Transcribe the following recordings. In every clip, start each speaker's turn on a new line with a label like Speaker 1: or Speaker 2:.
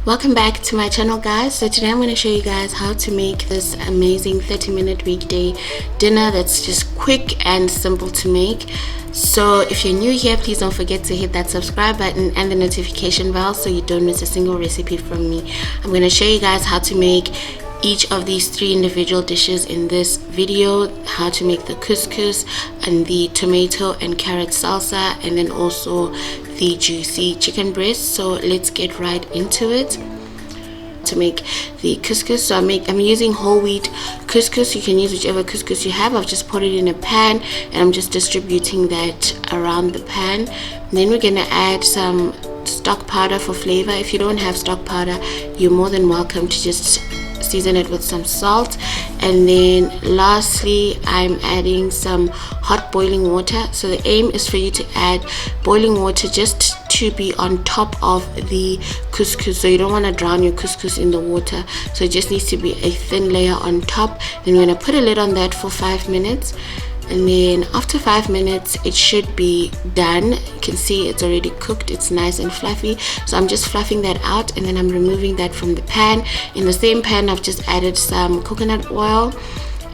Speaker 1: Welcome back to my channel, guys. So today I'm going to show you guys how to make this amazing 30-minute weekday dinner that's just quick and simple to make. So if you're new here, please don't forget to hit that subscribe button and the notification bell so you don't miss a single recipe from me. I'm going to show you guys how to make each of these 3 individual dishes in this video, how to make the couscous and the tomato and carrot salsa, and then also the juicy chicken breast. So let's get right into it. To make the couscous, so I'm using whole wheat couscous. You can use whichever couscous you have. I've just put it in a pan and I'm just distributing that around the pan. And then we're gonna add some stock powder for flavor. If you don't have stock powder, you're more than welcome to just season it with some salt. And then lastly, I'm adding some hot boiling water. So the aim is for you to add boiling water just to be on top of the couscous, so you don't want to drown your couscous in the water, so it just needs to be a thin layer on top. Then we're going to put a lid on that for 5 minutes, and then after 5 minutes it should be done. You can see it's already cooked, it's nice and fluffy. So I'm just fluffing that out and then I'm removing that from the pan. In the same pan I've just added some coconut oil,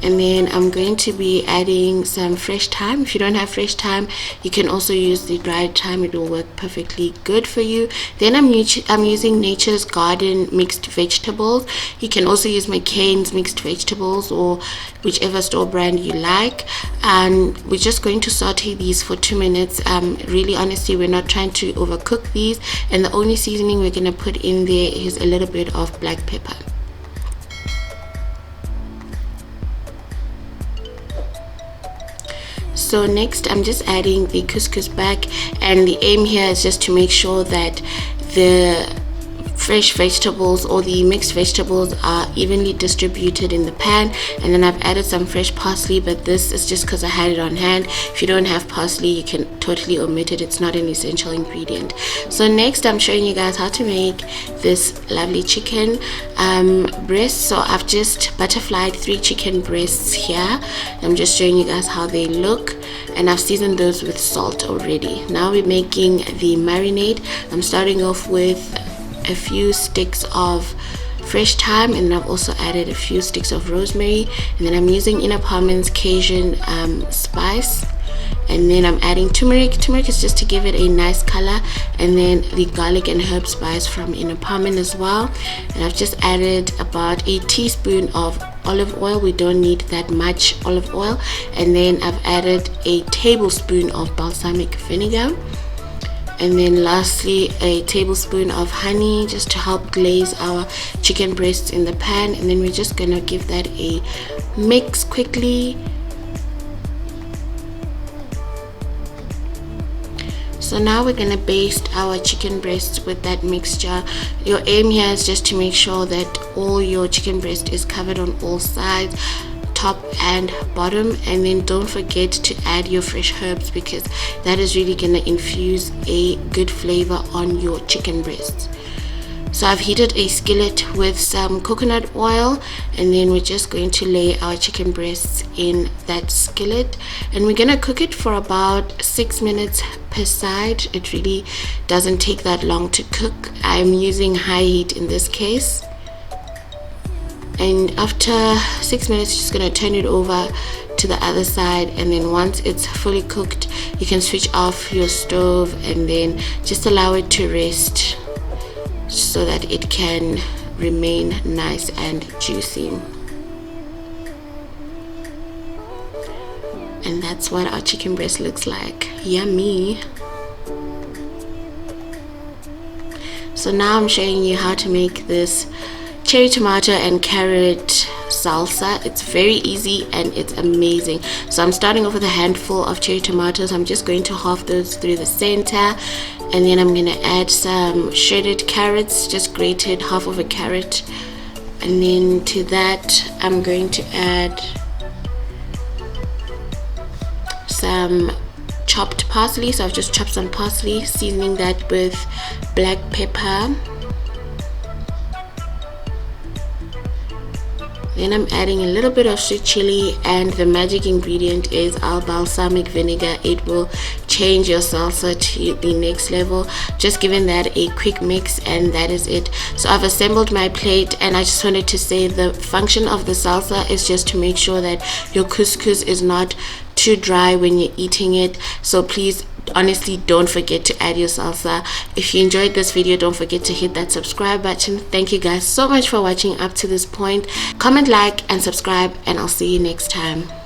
Speaker 1: and then I'm going to be adding some fresh thyme. If you don't have fresh thyme, you can also use the dried thyme. It will work perfectly good for you. Then I'm using Nature's Garden mixed vegetables. You can also use McCain's mixed vegetables or whichever store brand you like. And we're just going to saute these for 2 minutes. Really honestly, we're not trying to overcook these, and the only seasoning we're going to put in there is a little bit of black pepper. So next I'm just adding the couscous back, and the aim here is just to make sure that the fresh vegetables or the mixed vegetables are evenly distributed in the pan. And then I've added some fresh parsley, but this is just because I had it on hand. If you don't have parsley, you can totally omit it. It's not an essential ingredient. So next I'm showing you guys how to make this lovely chicken breast. So I've just butterflied 3 chicken breasts here. I'm just showing you guys how they look, and I've seasoned those with salt already. Now we're making the marinade. I'm starting off with a few sticks of fresh thyme, and I've also added a few sticks of rosemary, and then I'm using Inner Palm's Cajun spice, and then I'm adding turmeric. Turmeric is just to give it a nice color, and then the garlic and herb spice from Inner Palm as well. And I've just added about a teaspoon of olive oil. We don't need that much olive oil. And then I've added a tablespoon of balsamic vinegar, and then lastly a tablespoon of honey, just to help glaze our chicken breasts in the pan. And then we're just gonna give that a mix quickly. So now we're gonna baste our chicken breasts with that mixture. Your aim here is just to make sure that all your chicken breast is covered on all sides, top and bottom. And then don't forget to add your fresh herbs, because that is really gonna infuse a good flavor on your chicken breasts. So I've heated a skillet with some coconut oil, and then we're just going to lay our chicken breasts in that skillet, and we're gonna cook it for about 6 minutes per side. It really doesn't take that long to cook. I'm using high heat in this case. And after 6 minutes, just gonna turn it over to the other side, and then once it's fully cooked, you can switch off your stove and then just allow it to rest so that it can remain nice and juicy. And that's what our chicken breast looks like. Yummy. So now I'm showing you how to make this cherry tomato and carrot salsa. It's very easy and it's amazing. So I'm starting off with a handful of cherry tomatoes. I'm just going to half those through the center, and then I'm gonna add some shredded carrots, just grated, half of a carrot. And then to that I'm going to add some chopped parsley. So I've just chopped some parsley, seasoning that with black pepper. Then I'm adding a little bit of sweet chili, and the magic ingredient is our balsamic vinegar. It will change your salsa to the next level. Just giving that a quick mix, and that is it. So I've assembled my plate, and I just wanted to say the function of the salsa is just to make sure that your couscous is not too dry when you're eating it. So please, honestly, don't forget to add your salsa. If you enjoyed this video, don't forget to hit that subscribe button. Thank you guys so much for watching up to this point. Comment, like, and subscribe, and I'll see you next time.